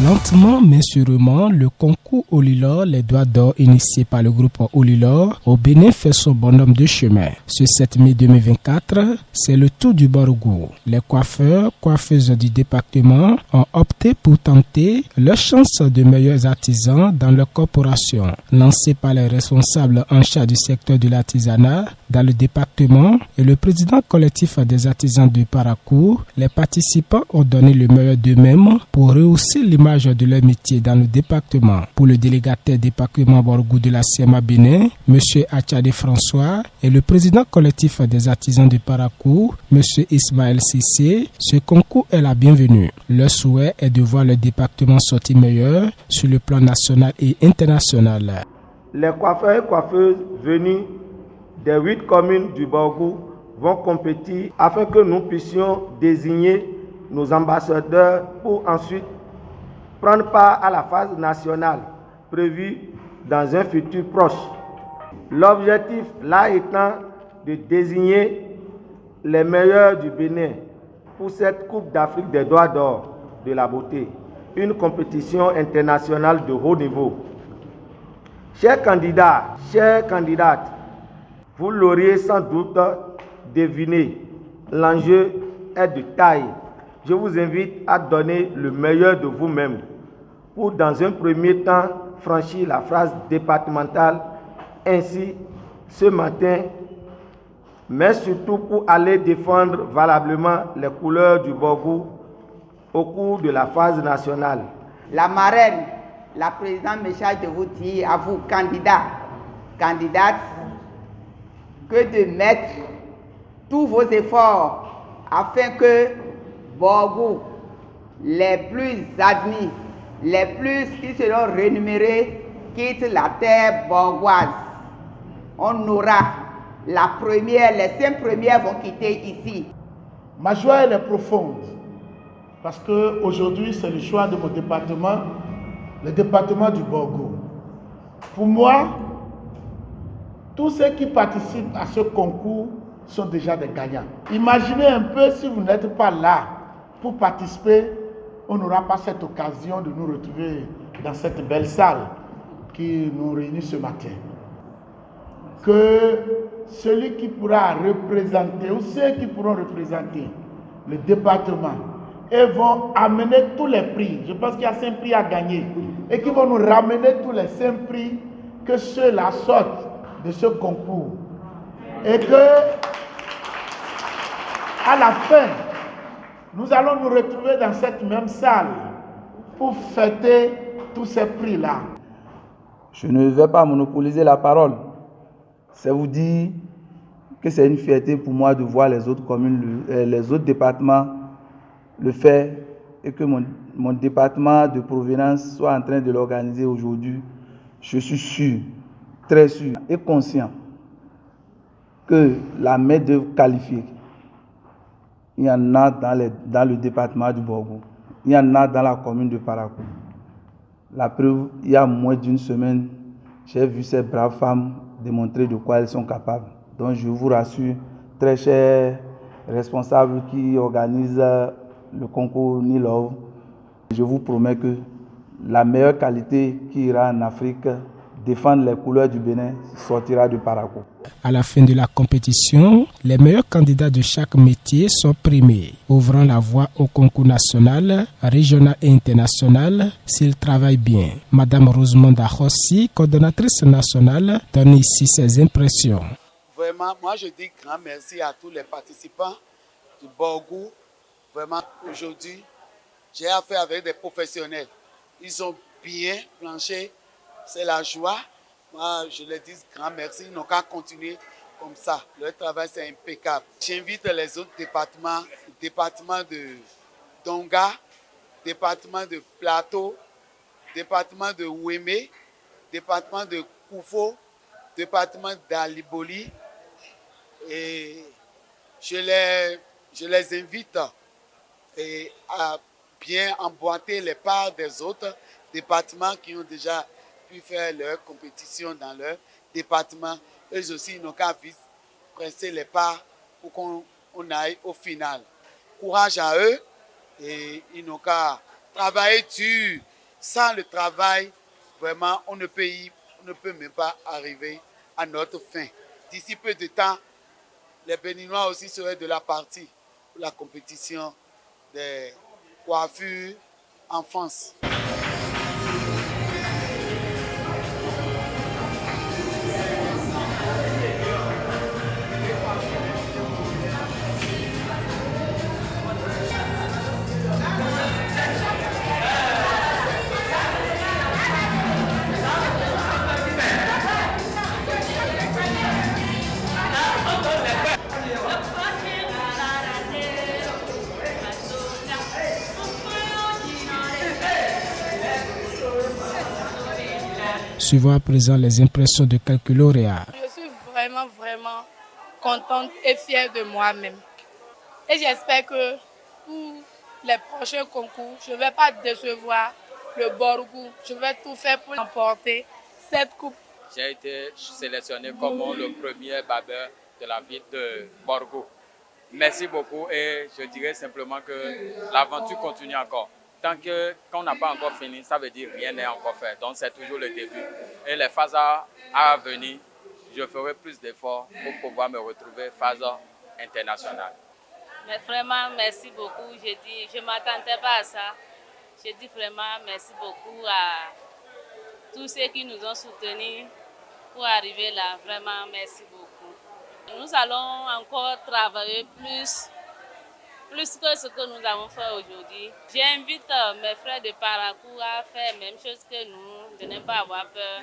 Lentement mais sûrement, le concours Olilor, les doigts d'or initié par le groupe Olilor au Bénin fait son bonhomme de chemin. Ce 7 mai 2024, c'est le tour du Borgou. Les coiffeurs, coiffeuses du département ont opté pour tenter leur chance de meilleurs artisans dans leur corporation. Lancé par les responsables en charge du secteur de l'artisanat dans le département et le président collectif des artisans du Parakou, les participants ont donné le meilleur d'eux-mêmes pour rehausser l'image de leur métier dans le département. Pour le délégataire département Borgou de la CMA Bénin, M. Achade François, et le président collectif des artisans du Parakou, M. Ismaël Sissé, ce concours est la bienvenue. Leur souhait est de voir le département sortir meilleur sur le plan national et international. Les coiffeurs et coiffeuses venus des 8 communes du Borgou vont compétir afin que nous puissions désigner nos ambassadeurs pour ensuite prendre part à la phase nationale prévue dans un futur proche. L'objectif là étant de désigner les meilleurs du Bénin pour cette Coupe d'Afrique des doigts d'or de la beauté, une compétition internationale de haut niveau. Chers candidats, chères candidates, vous l'auriez sans doute deviné, l'enjeu est de taille. Je vous invite à donner le meilleur de vous-même pour, dans un premier temps, franchir la phase départementale. Ainsi, ce matin, mais surtout pour aller défendre valablement les couleurs du Borgou au cours de la phase nationale. La marraine, la présidente me charge de vous dire à vous, candidats, candidates, que de mettre tous vos efforts afin que Borgou, les plus admis, les plus qui seront rémunérés, quittent la terre borgoise. On aura la première, les 5 premières vont quitter ici. Ma joie elle est profonde parce que aujourd'hui c'est le choix de mon département, le département du Borgou. Pour moi, tous ceux qui participent à ce concours sont déjà des gagnants. Imaginez un peu si vous n'êtes pas là pour participer, on n'aura pas cette occasion de nous retrouver dans cette belle salle qui nous réunit ce matin. Que celui qui pourra représenter ou ceux qui pourront représenter le département et vont amener tous les prix, je pense qu'il y a 5 prix à gagner, et qui vont nous ramener tous les 5 prix, que ceux-là sortent de ce concours. Et que, à la fin, nous allons nous retrouver dans cette même salle pour fêter tous ces prix-là. Je ne vais pas monopoliser la parole. C'est vous dire que c'est une fierté pour moi de voir les autres communes, les autres départements le faire et que mon département de provenance soit en train de l'organiser aujourd'hui. Je suis sûr, très sûr et conscient que la main-d'œuvre qualifiée, il y en a dans le département du Borgou, il y en a dans la commune de Parakou. La preuve, il y a moins d'une semaine, j'ai vu ces braves femmes démontrer de quoi elles sont capables. Donc je vous rassure, très chers responsables qui organisent le concours Nilov, je vous promets que la meilleure qualité qui ira en Afrique défendre les couleurs du Bénin sortira du Parakou. À la fin de la compétition, les meilleurs candidats de chaque métier sont primés, ouvrant la voie au concours national, régional et international s'ils travaillent bien. Madame Rosemonda Hossi, coordonnatrice nationale, donne ici ses impressions. Vraiment, moi je dis grand merci à tous les participants du Borgou. Vraiment, aujourd'hui, j'ai affaire avec des professionnels. Ils ont bien planché. C'est la joie. Moi, je leur dis grand merci. Ils n'ont qu'à continuer comme ça. Leur travail, c'est impeccable. J'invite les autres départements, le département de Donga, département de Plateau, département de Ouémé, département de Koufo, département d'Aliboli. Et je les invite à bien emboîter les parts des autres départements qui ont déjà pu faire leur compétition dans leur département. Eux aussi, ils n'ont qu'à presser les pas pour qu'on aille au final. Courage à eux et ils n'ont qu'à travailler dur Sans le travail, vraiment, on ne peut même pas arriver à notre fin. D'ici peu de temps, les Béninois aussi seraient de la partie pour la compétition des coiffures en France. Suivons à présent les impressions de quelques lauréats. Je suis vraiment contente et fière de moi-même. Et j'espère que pour les prochains concours, je ne vais pas décevoir le Borgou. Je vais tout faire pour emporter cette coupe. J'ai été sélectionné comme le premier barbeur de la ville de Borgou. Merci beaucoup et je dirais simplement que l'aventure continue encore. Tant qu'on n'a pas encore fini, ça veut dire rien n'est encore fait. Donc c'est toujours le début. Et les phases à venir, je ferai plus d'efforts pour pouvoir me retrouver phase internationale. Mais vraiment, merci beaucoup. Je ne m'attendais pas à ça. Je dis vraiment merci beaucoup à tous ceux qui nous ont soutenus pour arriver là. Vraiment, merci beaucoup. Nous allons encore travailler plus que ce que nous avons fait aujourd'hui. J'invite mes frères de parcours à faire la même chose que nous, de ne pas avoir peur.